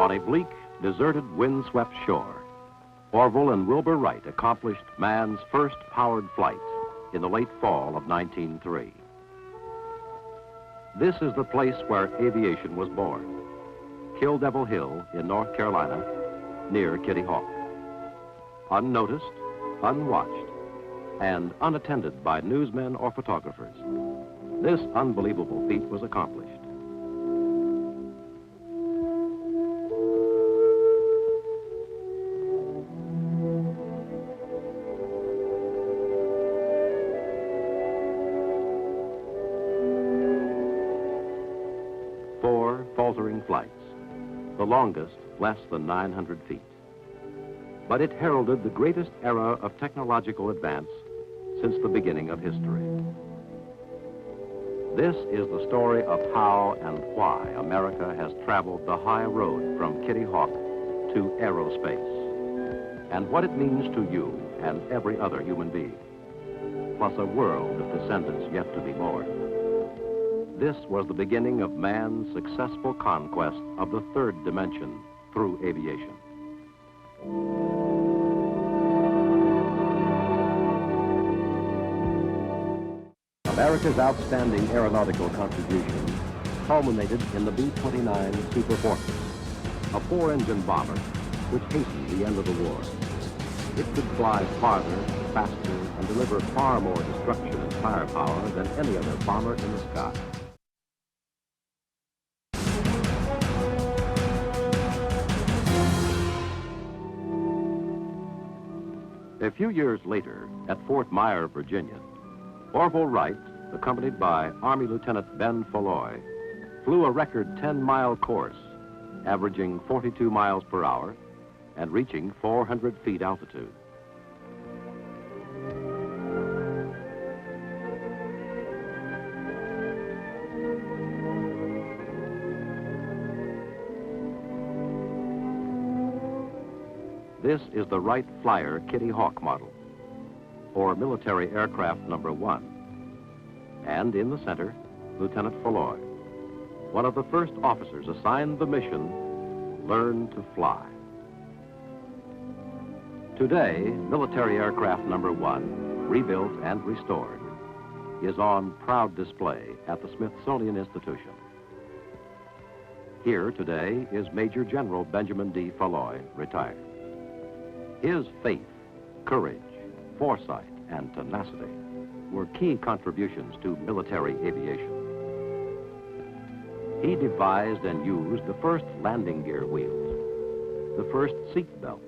On a bleak, deserted, windswept shore, Orville and Wilbur Wright accomplished man's first powered flight in the late fall of 1903. This is the place where aviation was born, Kill Devil Hill in North Carolina, near Kitty Hawk. Unnoticed, unwatched, and unattended by newsmen or photographers, this unbelievable feat was accomplished. Four faltering flights, the longest less than 900 feet. But it heralded the greatest era of technological advance since the beginning of history. This is the story of how and why America has traveled the high road from Kitty Hawk to aerospace, and what it means to you and every other human being, plus a world of descendants yet to be born. This was the beginning of man's successful conquest of the third dimension through aviation. America's outstanding aeronautical contribution culminated in the B-29 Super Hornet, a four-engine bomber which hastened the end of the war. It could fly farther, faster, and deliver far more destruction and firepower than any other bomber in the sky. A few years later, at Fort Myer, Virginia, Orville Wright, accompanied by Army Lieutenant Ben Folloy, flew a record 10-mile course, averaging 42 miles per hour and reaching 400 feet altitude. This is the Wright Flyer Kitty Hawk model, or military aircraft number 1. And in the center, Lieutenant Folloy, one of the first officers assigned the mission, learn to fly. Today, military aircraft number 1, rebuilt and restored, is on proud display at the Smithsonian Institution. Here today is Major General Benjamin D. Folloy, retired. His faith, courage, foresight, and tenacity were key contributions to military aviation. He devised and used the first landing gear wheels, the first seat belt,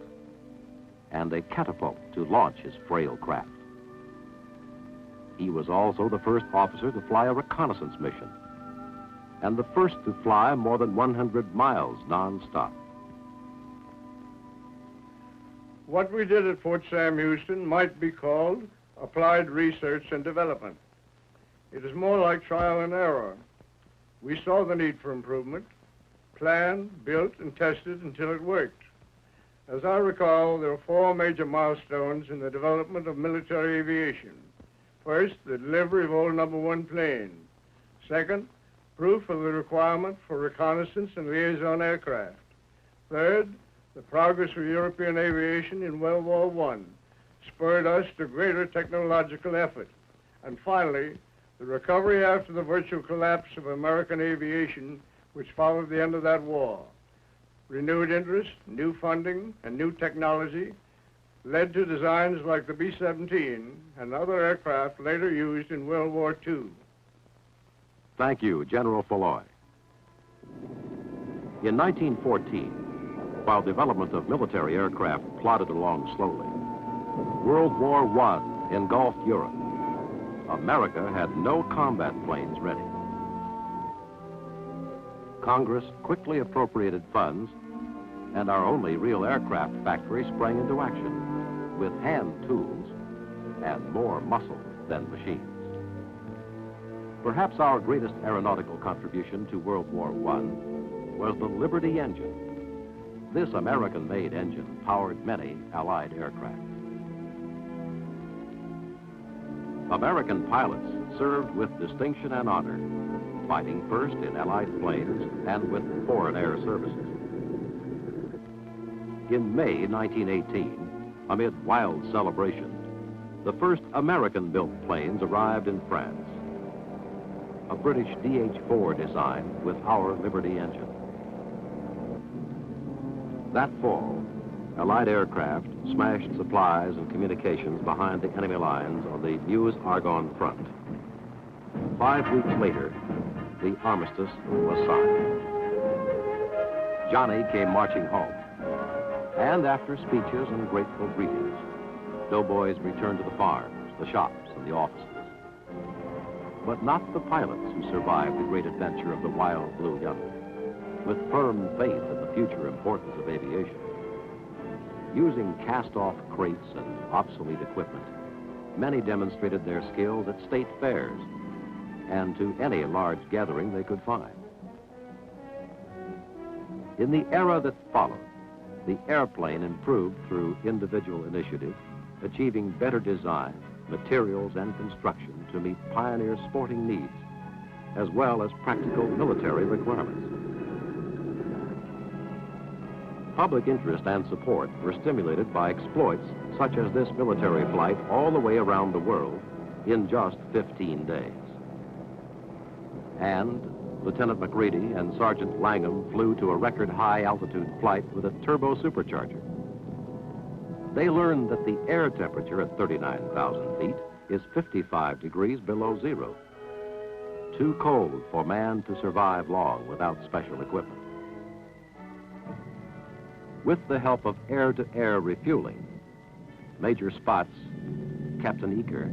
and a catapult to launch his frail craft. He was also the first officer to fly a reconnaissance mission, and the first to fly more than 100 miles non-stop. What we did at Fort Sam Houston might be called applied research and development. It is more like trial and error. We saw the need for improvement, planned, built, and tested until it worked. As I recall, there were 4 major milestones in the development of military aviation. First, the delivery of old number 1 plane. Second, proof of the requirement for reconnaissance and liaison aircraft. Third, the progress of European aviation in World War I spurred us to greater technological effort. And finally, the recovery after the virtual collapse of American aviation, which followed the end of that war. Renewed interest, new funding, and new technology led to designs like the B-17 and other aircraft later used in World War II. Thank you, General Folloy. In 1914, while development of military aircraft plodded along slowly, World War I engulfed Europe. America had no combat planes ready. Congress quickly appropriated funds, and our only real aircraft factory sprang into action with hand tools and more muscle than machines. Perhaps our greatest aeronautical contribution to World War I was the Liberty engine. This American-made engine powered many Allied aircraft. American pilots served with distinction and honor, fighting first in Allied planes and with foreign air services. In May 1918, amid wild celebration, the first American-built planes arrived in France. A British DH-4 design with our Liberty engine. That fall, Allied aircraft smashed supplies and communications behind the enemy lines on the Meuse-Argonne front. 5 weeks later, the armistice was signed. Johnny came marching home. And after speeches and grateful greetings, doughboys returned to the farms, the shops, and the offices. But not the pilots who survived the great adventure of the wild blue yonder, with firm faith in the future importance of aviation. Using cast-off crates and obsolete equipment, many demonstrated their skills at state fairs and to any large gathering they could find. In the era that followed, the airplane improved through individual initiative, achieving better design, materials, and construction to meet pioneer sporting needs, as well as practical military requirements. Public interest and support were stimulated by exploits such as this military flight all the way around the world in just 15 days. And Lieutenant McReady and Sergeant Langham flew to a record high altitude flight with a turbo supercharger. They learned that the air temperature at 39,000 feet is 55 degrees below zero. Too cold for man to survive long without special equipment. With the help of air-to-air refueling, Major Spotts, Captain Eaker,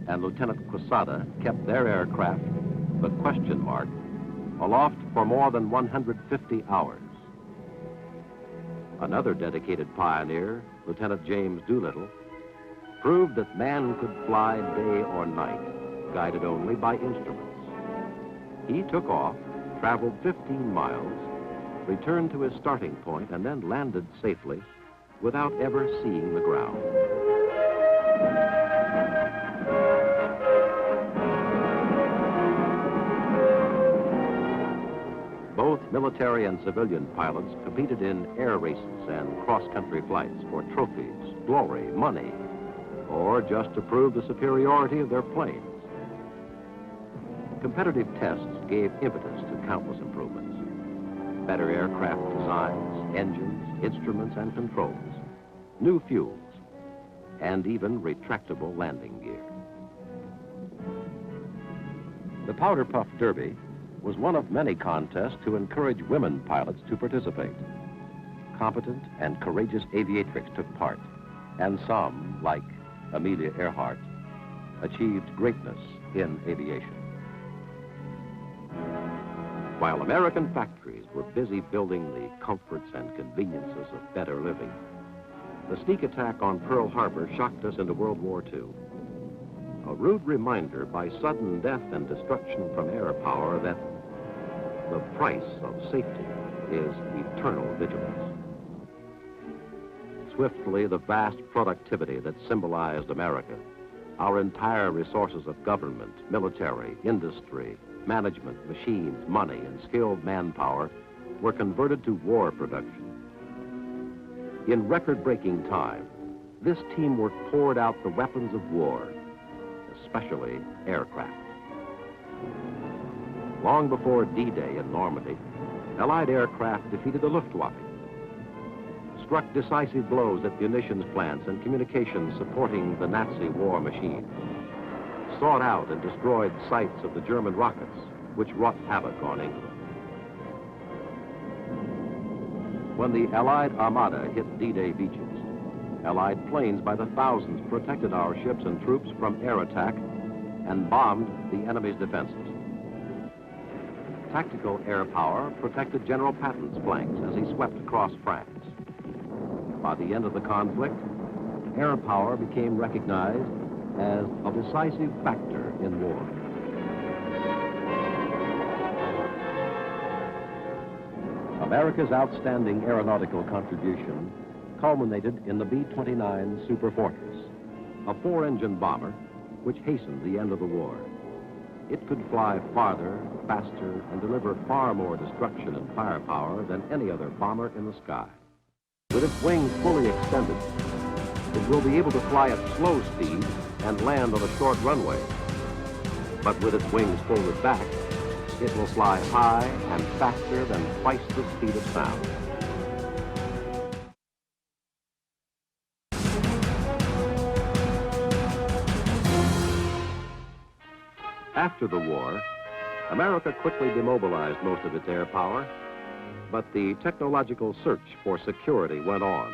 and Lieutenant Quesada kept their aircraft, the question mark, aloft for more than 150 hours. Another dedicated pioneer, Lieutenant James Doolittle, proved that man could fly day or night, guided only by instruments. He took off, traveled 15 miles, returned to his starting point, and then landed safely without ever seeing the ground. Both military and civilian pilots competed in air races and cross-country flights for trophies, glory, money, or just to prove the superiority of their planes. Competitive tests gave impetus to countless improvements. Better aircraft designs, engines, instruments, and controls, new fuels, and even retractable landing gear. The Powder Puff Derby was one of many contests to encourage women pilots to participate. Competent and courageous aviatrix took part, and some, like Amelia Earhart, achieved greatness in aviation. While American factories were busy building the comforts and conveniences of better living, the sneak attack on Pearl Harbor shocked us into World War II. A rude reminder by sudden death and destruction from air power that the price of safety is eternal vigilance. Swiftly, the vast productivity that symbolized America, our entire resources of government, military, industry, management, machines, money, and skilled manpower were converted to war production. In record-breaking time, this teamwork poured out the weapons of war, especially aircraft. Long before D-Day in Normandy, Allied aircraft defeated the Luftwaffe, struck decisive blows at munitions plants and communications supporting the Nazi war machine, sought out and destroyed sites of the German rockets, which wrought havoc on England. When the Allied Armada hit D-Day beaches, Allied planes by the thousands protected our ships and troops from air attack and bombed the enemy's defenses. Tactical air power protected General Patton's flanks as he swept across France. By the end of the conflict, air power became recognized as a decisive factor in war. America's outstanding aeronautical contribution culminated in the B-29 Super Fortress, a 4-engine bomber which hastened the end of the war. It could fly farther, faster, and deliver far more destruction and firepower than any other bomber in the sky. With With its wings fully extended, it will be able to fly at slow speed and land on a short runway. But with its wings folded back, it will fly high and faster than twice the speed of sound. After the war, America quickly demobilized most of its air power, but the technological search for security went on.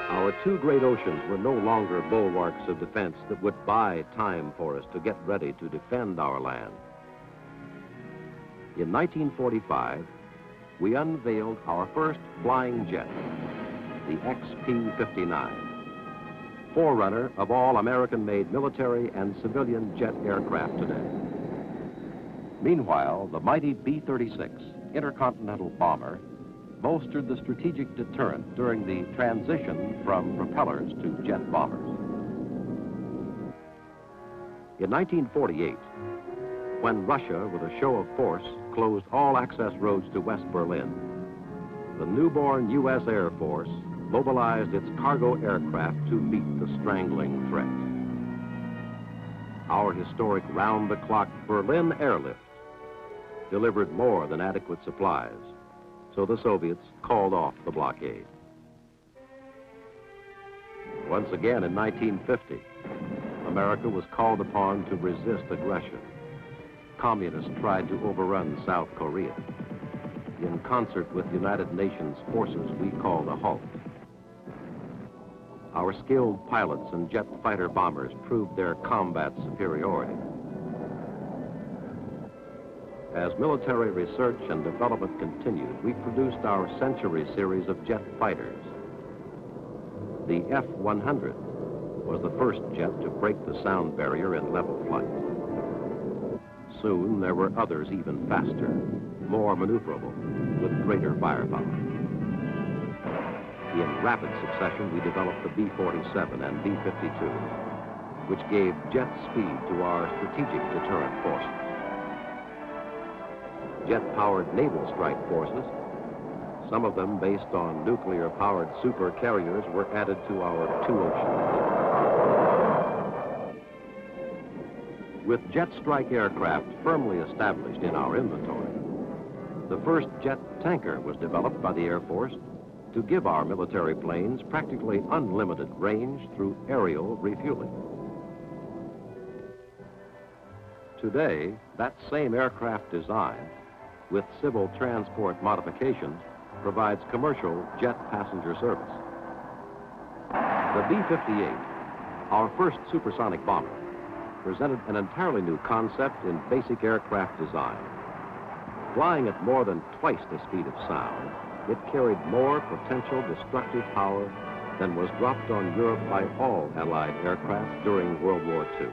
Our two great oceans were no longer bulwarks of defense that would buy time for us to get ready to defend our land. In 1945, we unveiled our first flying jet, the XP-59, forerunner of all American-made military and civilian jet aircraft today. Meanwhile, the mighty B-36 intercontinental bomber bolstered the strategic deterrent during the transition from propellers to jet bombers. In 1948, when Russia, with a show of force, closed all access roads to West Berlin, the newborn U.S. Air Force mobilized its cargo aircraft to meet the strangling threat. Our historic round-the-clock Berlin airlift delivered more than adequate supplies, so the Soviets called off the blockade. Once again in 1950, America was called upon to resist aggression. Communists tried to overrun South Korea. In concert with United Nations forces, we called a halt. Our skilled pilots and jet fighter bombers proved their combat superiority. As military research and development continued, we produced our Century series of jet fighters. The F-100 was the first jet to break the sound barrier in level flight. Soon there were others even faster, more maneuverable, with greater firepower. In rapid succession, we developed the B-47 and B-52, which gave jet speed to our strategic deterrent forces. Jet-powered naval strike forces, some of them based on nuclear-powered super carriers, were added to our two oceans. With jet strike aircraft firmly established in our inventory, the first jet tanker was developed by the Air Force to give our military planes practically unlimited range through aerial refueling. Today, that same aircraft design, with civil transport modifications, provides commercial jet passenger service. The B-58, our first supersonic bomber, presented an entirely new concept in basic aircraft design. Flying at more than twice the speed of sound, it carried more potential destructive power than was dropped on Europe by all Allied aircraft during World War II.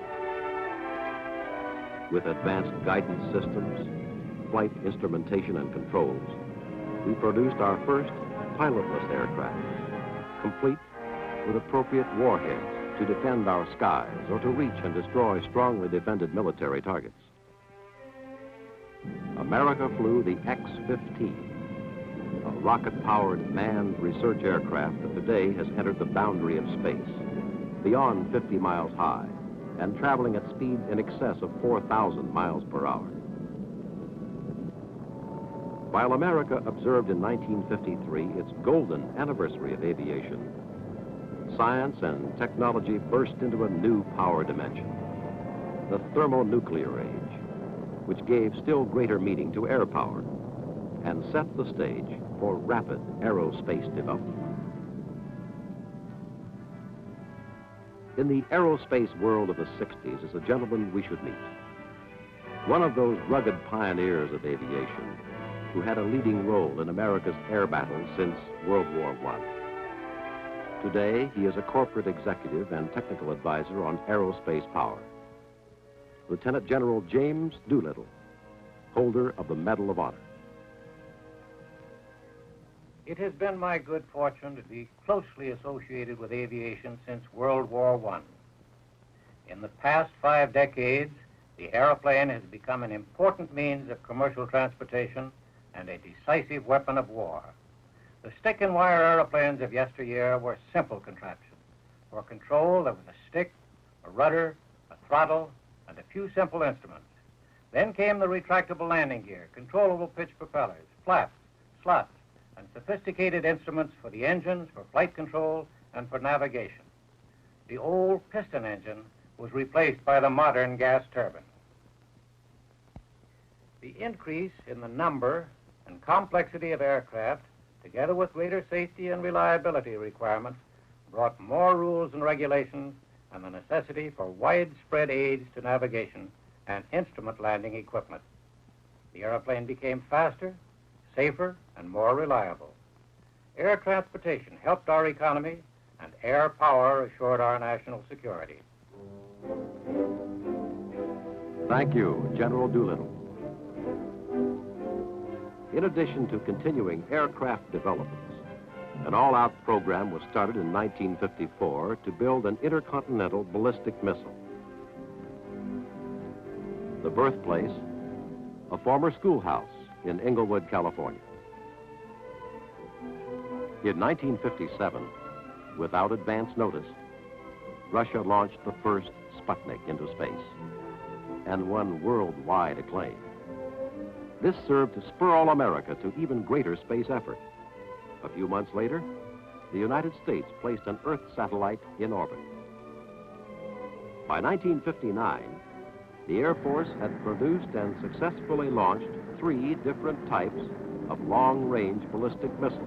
With advanced guidance systems, flight instrumentation and controls, we produced our first pilotless aircraft, complete with appropriate warheads to defend our skies or to reach and destroy strongly defended military targets. America flew the X-15, a rocket-powered manned research aircraft that today has entered the boundary of space, beyond 50 miles high, and traveling at speeds in excess of 4,000 miles per hour. While America observed in 1953 its golden anniversary of aviation, science and technology burst into a new power dimension, the thermonuclear age, which gave still greater meaning to air power and set the stage for rapid aerospace development. In the aerospace world of the 60s is a gentleman we should meet. One of those rugged pioneers of aviation who had a leading role in America's air battles since World War I. Today, he is a corporate executive and technical advisor on aerospace power. Lieutenant General James Doolittle, holder of the Medal of Honor. It has been my good fortune to be closely associated with aviation since World War I. In the past 5 decades, the airplane has become an important means of commercial transportation and a decisive weapon of war. The stick and wire airplanes of yesteryear were simple contraptions. For control, there was a stick, a rudder, a throttle, and a few simple instruments. Then came the retractable landing gear, controllable pitch propellers, flaps, slots, and sophisticated instruments for the engines, for flight control, and for navigation. The old piston engine was replaced by the modern gas turbine. The increase in the number and complexity of aircraft, together with greater safety and reliability requirements, brought more rules and regulations and the necessity for widespread aids to navigation and instrument landing equipment. The airplane became faster, safer, and more reliable. Air transportation helped our economy, and air power assured our national security. Thank you, General Doolittle. In addition to continuing aircraft developments, an all-out program was started in 1954 to build an intercontinental ballistic missile. The birthplace, a former schoolhouse in Inglewood, California. In 1957, without advance notice, Russia launched the first Sputnik into space and won worldwide acclaim. This served to spur all America to even greater space effort. A few months later, the United States placed an Earth satellite in orbit. By 1959, the Air Force had produced and successfully launched 3 different types of long-range ballistic missiles,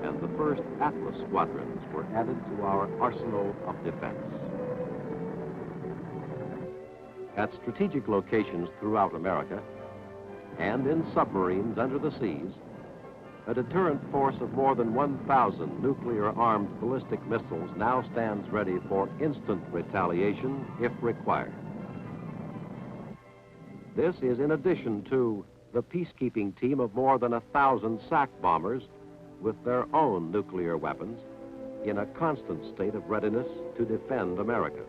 and the first Atlas squadrons were added to our arsenal of defense. At strategic locations throughout America, and in submarines under the seas, a deterrent force of more than 1,000 nuclear-armed ballistic missiles now stands ready for instant retaliation if required. This is in addition to the peacekeeping team of more than 1,000 SAC bombers with their own nuclear weapons in a constant state of readiness to defend America.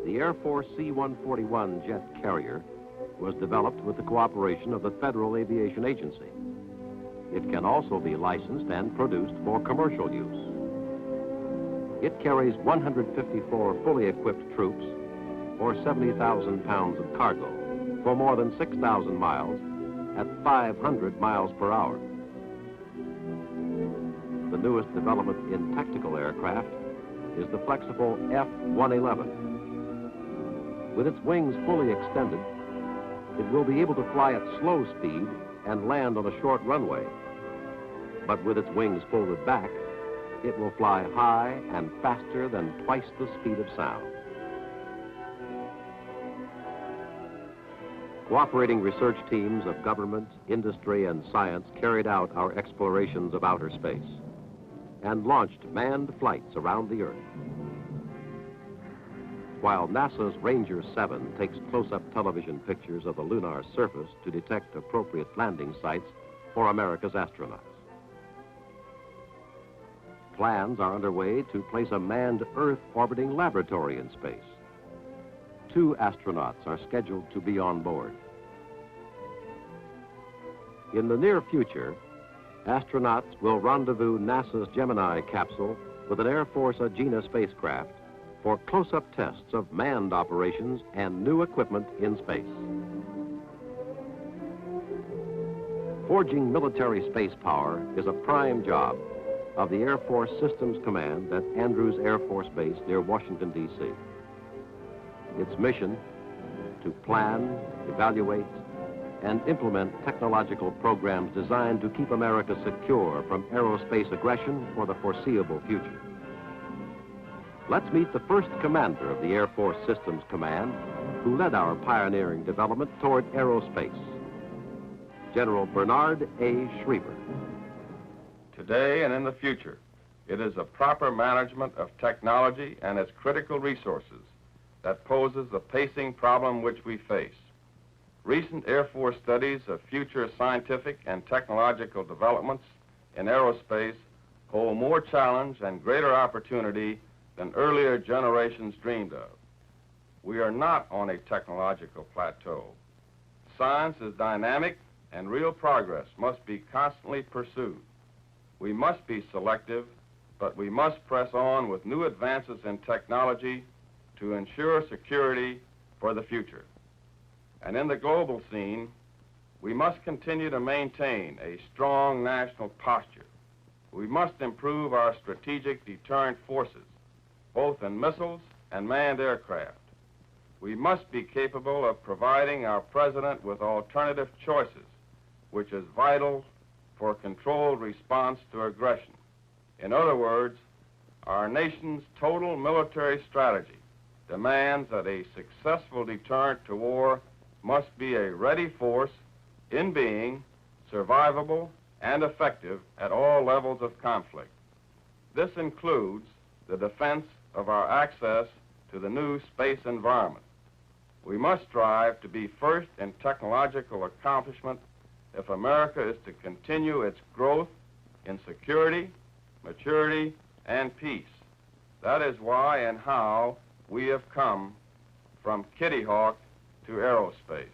The Air Force C-141 jet carrier was developed with the cooperation of the Federal Aviation Agency. It can also be licensed and produced for commercial use. It carries 154 fully equipped troops or 70,000 pounds of cargo for more than 6,000 miles at 500 miles per hour. The newest development in tactical aircraft is the flexible F-111. With its wings fully extended, it will be able to fly at slow speed and land on a short runway. But with its wings folded back, it will fly high and faster than twice the speed of sound. Cooperating research teams of government, industry, and science carried out our explorations of outer space and launched manned flights around the Earth. While NASA's Ranger 7 takes close-up television pictures of the lunar surface to detect appropriate landing sites for America's astronauts. Plans are underway to place a manned Earth-orbiting laboratory in space. 2 astronauts are scheduled to be on board. In the near future, astronauts will rendezvous NASA's Gemini capsule with an Air Force Agena spacecraft for close-up tests of manned operations and new equipment in space. Forging military space power is a prime job of the Air Force Systems Command at Andrews Air Force Base near Washington, D.C. Its mission, to plan, evaluate, and implement technological programs designed to keep America secure from aerospace aggression for the foreseeable future. Let's meet the first commander of the Air Force Systems Command who led our pioneering development toward aerospace, General Bernard A. Schriever. Today and in the future, it is a proper management of technology and its critical resources that poses the pacing problem which we face. Recent Air Force studies of future scientific and technological developments in aerospace hold more challenge and greater opportunity than earlier generations dreamed of. We are not on a technological plateau. Science is dynamic and real progress must be constantly pursued. We must be selective, but we must press on with new advances in technology to ensure security for the future. And in the global scene, we must continue to maintain a strong national posture. We must improve our strategic deterrent forces, both in missiles and manned aircraft. We must be capable of providing our president with alternative choices, which is vital for controlled response to aggression. In other words, our nation's total military strategy demands that a successful deterrent to war must be a ready force in being, survivable, and effective at all levels of conflict. This includes the defense of our access to the new space environment. We must strive to be first in technological accomplishment if America is to continue its growth in security, maturity, and peace. That is why and how we have come from Kitty Hawk to aerospace.